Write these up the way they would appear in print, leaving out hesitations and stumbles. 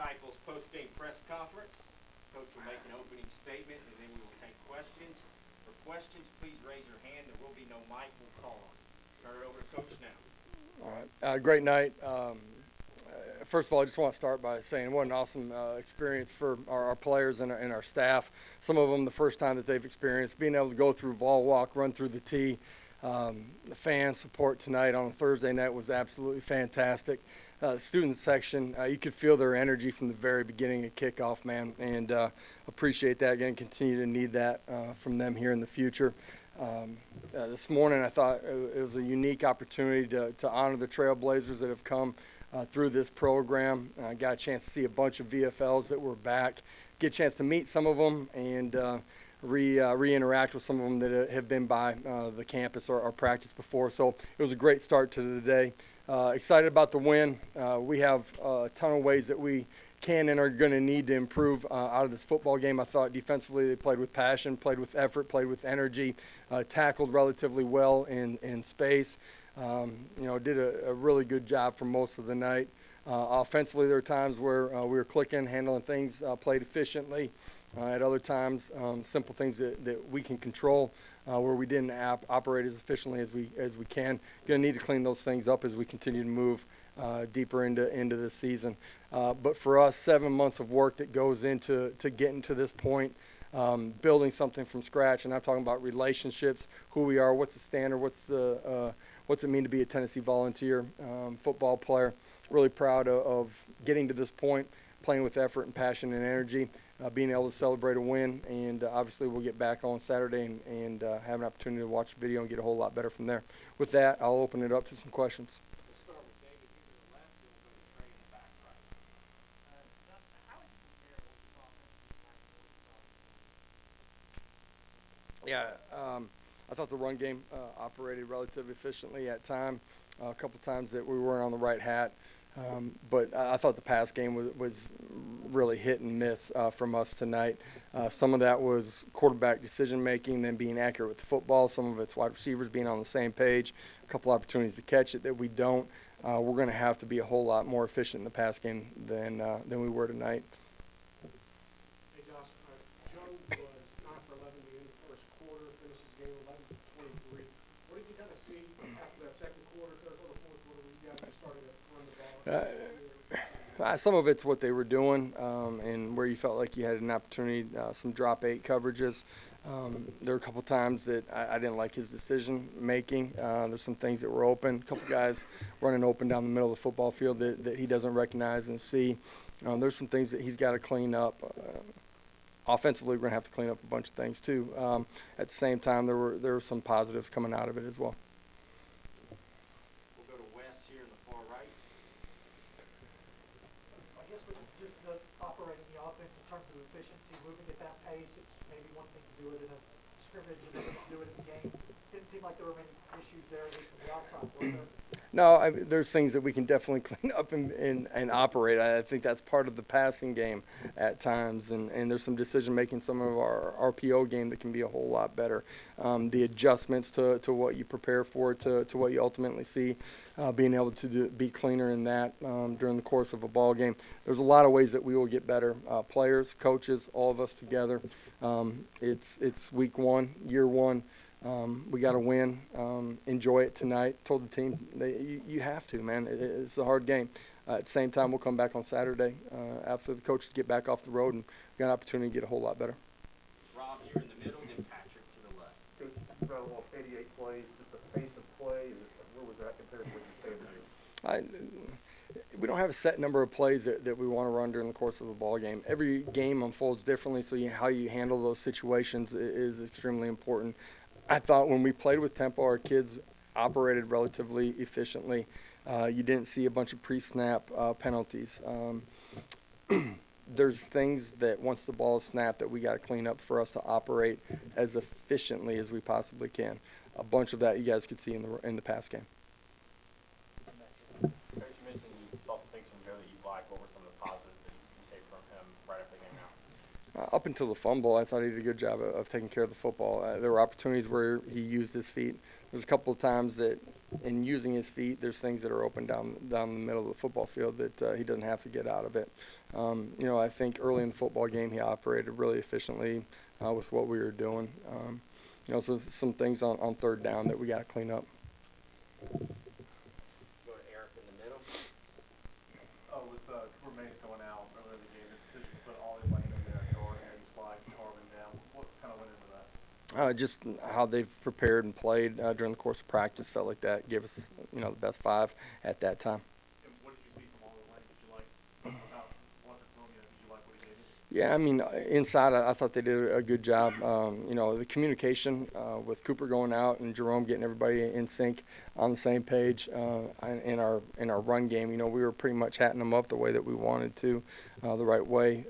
Heupel's postgame press conference. Coach will make an opening statement, and then we will take questions. For questions, please raise your hand. There will be no mic. We'll call on you. Turn it over to Coach now. All right. Great night. First of all, I just want to start by saying what an awesome experience for our players and our staff. Some of them the first time that they've experienced being able to go through Vol Walk, run through the tee. The fan support tonight on a Thursday night was absolutely fantastic. The student section, you could feel their energy from the very beginning of kickoff, man, and appreciate that. Going to continue to need that from them here in the future. This morning I thought it was a unique opportunity to honor the Trailblazers that have come through this program. I got a chance to see a bunch of VFLs that were back, get a chance to meet some of them, and re-interact with some of them that have been by the campus or practice before. So it was a great start to the day. Excited about the win. We have a ton of ways that we can and are going to need to improve out of this football game. I thought defensively they played with passion, played with effort, played with energy, tackled relatively well in space. Did a really good job for most of the night. Offensively, there were times where we were clicking, handling things, played efficiently. At other times, simple things that we can control, where we didn't operate as efficiently as we can. Going to need to clean those things up as we continue to move deeper into this season. But for us, 7 months of work that goes into getting to this point, building something from scratch, and I'm talking about relationships, who we are, what's the standard, what's it mean to be a Tennessee Volunteer football player. Really proud of getting to this point, playing with effort and passion and energy, being able to celebrate a win, and obviously we'll get back on Saturday and have an opportunity to watch the video and get a whole lot better from there. With that, I'll open it up to some questions. We'll start with David here to the left. We'll go to Trey in the back right. How would you compare what you saw offensively to what you saw? Yeah, I thought the run game operated relatively efficiently at time. A couple times that we weren't on the right hat. But I thought the pass game was really hit and miss from us tonight. Some of that was quarterback decision-making, then being accurate with the football. Some of it's wide receivers being on the same page. A couple opportunities to catch it that we don't. We're going to have to be a whole lot more efficient in the pass game than we were tonight. Hey, Josh, Joe was 9 for 11 in the first quarter, finishes the game 11 for 23. What did you kind of see after that second quarter, third quarter, fourth quarter, when you guys just started to run the ball? Some of it's what they were doing and where you felt like you had an opportunity, some drop 8 coverages. There were a couple times that I didn't like his decision making. There's some things that were open. A couple guys running open down the middle of the football field that he doesn't recognize and see. There's some things that he's got to clean up. Offensively, we're going to have to clean up a bunch of things too. At the same time, there were some positives coming out of it as well. We'll go to Wes here in the far right. I guess with just the operating the offense in terms of efficiency, moving at that pace, it's maybe one thing to do it in a scrimmage and then do it in the game. Didn't seem like there were many issues there, at least from the outside, was there? No, there's things that we can definitely clean up and operate. I think that's part of the passing game at times, and there's some decision-making, some of our RPO game that can be a whole lot better. The adjustments to what you prepare for, to what you ultimately see, being able to be cleaner in that during the course of a ball game. There's a lot of ways that we will get better. Players, coaches, all of us together. It's week one, year one. We got to win. Enjoy it tonight. Told the team you have to, man. It's a hard game. At the same time, we'll come back on Saturday after the coaches get back off the road and got an opportunity to get a whole lot better. Rob here in the middle, then Patrick to the left. Coach, you brought almost 88 plays. Just the pace of play, where was that compared to what you said? We don't have a set number of plays that we want to run during the course of a ball game. Every game unfolds differently, so how you handle those situations is extremely important. I thought when we played with tempo, our kids operated relatively efficiently. You didn't see a bunch of pre-snap penalties. There's things that once the ball is snapped that we got to clean up for us to operate as efficiently as we possibly can. A bunch of that you guys could see in the pass game. Coach, you mentioned you saw some things from Joe that you liked. What were some of the positives that you take from him right after the game Up until the fumble, I thought he did a good job of taking care of the football. There were opportunities where he used his feet. There's a couple of times that in using his feet, there's things that are open down the middle of the football field that he doesn't have to get out of it. I think early in the football game, he operated really efficiently with what we were doing. So some things on third down that we got to clean up. Go to Eric in the middle. With Cooper Mays going out earlier in the game, the decision to put Ollie Lane in there at guard and maybe slide Corbin down, what kind of went into that? Just how they've prepared and played during the course of practice felt like that gave us, the best 5 at that time. And what did you see from Ollie Lane? Did you like, without watching film yet, did you like what he gave you? Yeah, inside I thought they did a good job. The communication with Cooper going out and Jerome getting everybody in sync on the same page in our run game. We were pretty much hatting them up the way that we wanted to, the right way.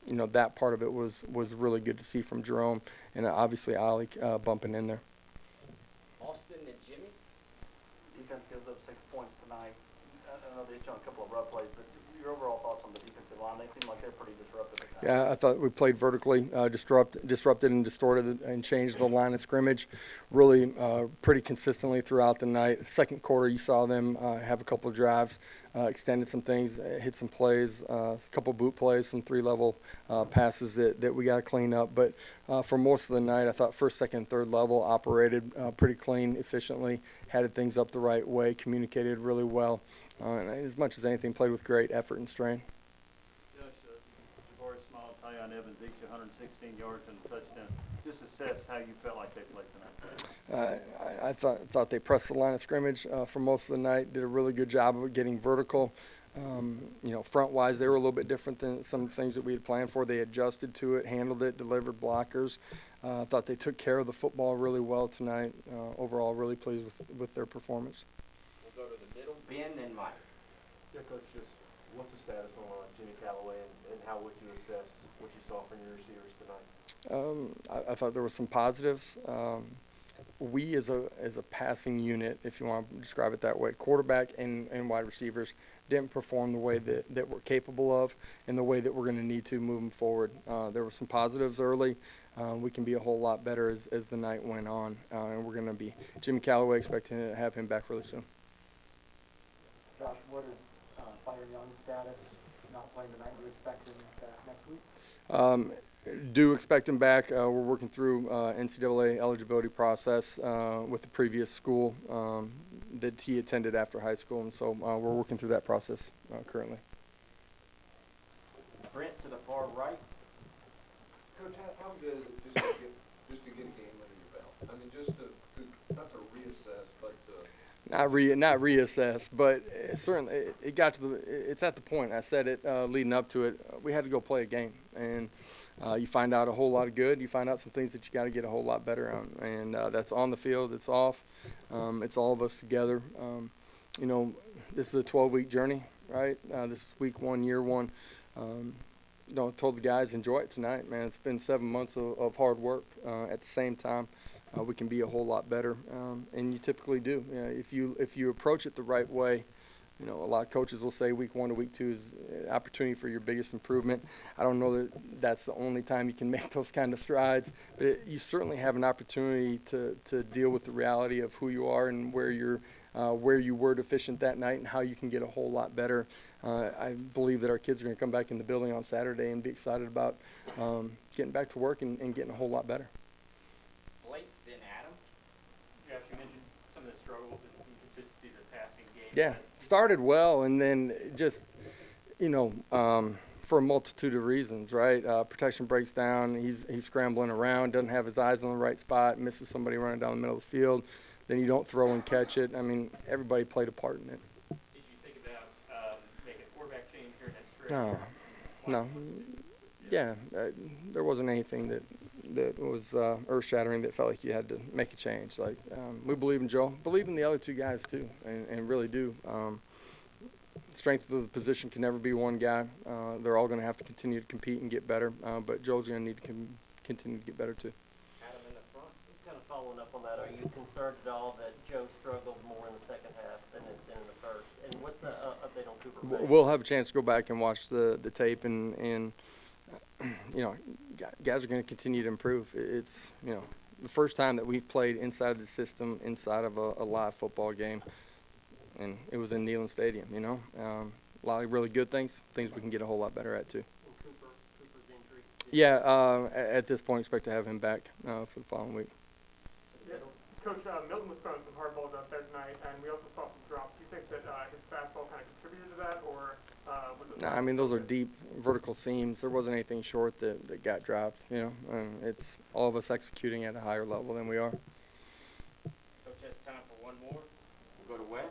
That part of it was really good to see from Jerome, and obviously Ollie bumping in there. Austin and Jimmy. Defense gives up 6 points tonight. I know they hit you on a couple of rough plays, but your overall thoughts on the defensive line? They seem like they're pretty disruptive at times. Yeah, I thought we played vertically, disrupted and distorted and changed the line of scrimmage really pretty consistently throughout the night. Second quarter, you saw them have a couple of drives, extended some things, hit some plays, a couple boot plays, some 3-level passes that we got to clean up. But for most of the night, I thought first, second, third level operated pretty clean, efficiently, headed things up the right way, communicated really well, and as much as anything, played with great effort and strain. Jabari Small, Tyon Evans, each 116 yards and a touchdown. Just assess how you felt like they played tonight. I thought they pressed the line of scrimmage for most of the night, did a really good job of getting vertical. Front-wise, they were a little bit different than some of the things that we had planned for. They adjusted to it, handled it, delivered blockers. I thought they took care of the football really well tonight. Overall, really pleased with their performance. We'll go to the middle. Ben and Mike. Yeah, Coach, just what's the status on Jimmy Callaway, and how would you assess what you saw from your receivers tonight? I thought there were some positives. We as a passing unit, if you want to describe it that way, quarterback and wide receivers didn't perform the way that we're capable of and the way that we're going to need to moving forward. There were some positives early. We can be a whole lot better as the night went on, and we're going to be Jimmy Callaway, expecting to have him back really soon. Josh, what is Fire Young's status? Not playing tonight. Do you expect him back next week? Do expect him back. We're working through NCAA eligibility process with the previous school that he attended after high school, and so we're working through that process currently. Brent to the far right. Coach, how good is it just to get a game under your belt? I mean, just to not to reassess, but to Not reassess, but certainly it got to it's at the point. I said it leading up to it. We had to go play a game, and you find out a whole lot of good. You find out some things that you got to get a whole lot better on, and that's on the field. It's off. It's all of us together. This is a 12-week journey, right? This is week 1, year 1. Told the guys enjoy it tonight, man. It's been 7 months of hard work. At the same time, we can be a whole lot better, and you typically do. If you approach it the right way. A lot of coaches will say week 1 to week 2 is an opportunity for your biggest improvement. I don't know that that's the only time you can make those kind of strides, but you certainly have an opportunity to deal with the reality of who you are and where you were deficient that night and how you can get a whole lot better. I believe that our kids are going to come back in the building on Saturday and be excited about getting back to work and getting a whole lot better. Blake, then Adam. Josh, you mentioned some of the struggles and inconsistencies of the passing game. Yeah, started well and then just, for a multitude of reasons, right? Protection breaks down, he's scrambling around, doesn't have his eyes on the right spot, misses somebody running down the middle of the field, then you don't throw and catch it. I mean, everybody played a part in it. Did you think about making a quarterback change here in that stretch? No. Yeah, there wasn't anything that was earth-shattering that felt like you had to make a change. Like, we believe in Joe, believe in the other two guys too, and really do. Strength of the position can never be one guy. They're all going to have to continue to compete and get better, but Joe's going to need to continue to get better too. Adam in the front. Kind of following up on that, are you concerned at all that Joe struggled more in the second half than in the first? And what's the update on Cooper Mays? We'll have a chance to go back and watch the tape and you know, guys are going to continue to improve. It's, you know, the first time that we've played inside of the system, inside of a live football game, and it was in Neyland Stadium, you know. A lot of really good things we can get a whole lot better at, too. Cooper's injury. Yeah, at this point, expect to have him back for the following week. Yeah. Coach, Milton was throwing some hard balls out there tonight, and we also saw some drops. Do you think that his fastball kind of contributed to that, or was it? No, I mean, those are deep vertical seams. There wasn't anything short that got dropped, you know. It's all of us executing at a higher level than we are. Coach has time for one more. We'll go to Wes.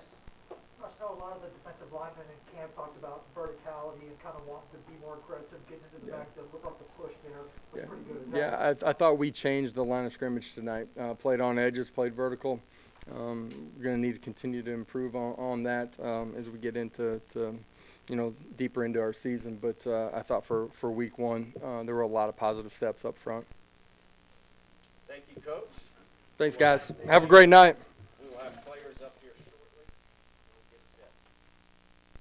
I know a lot of the defensive linemen in camp talked about verticality and kind of wanting to be more aggressive, getting into the back. It looked like the push there was pretty good. Is that Yeah, I thought we changed the line of scrimmage tonight. Played on edges, played vertical. We're going to need to continue to improve on that as we get into you know, deeper into our season. But I thought for week one, there were a lot of positive steps up front. Thank you, Coach. Thanks, guys. Have a great night.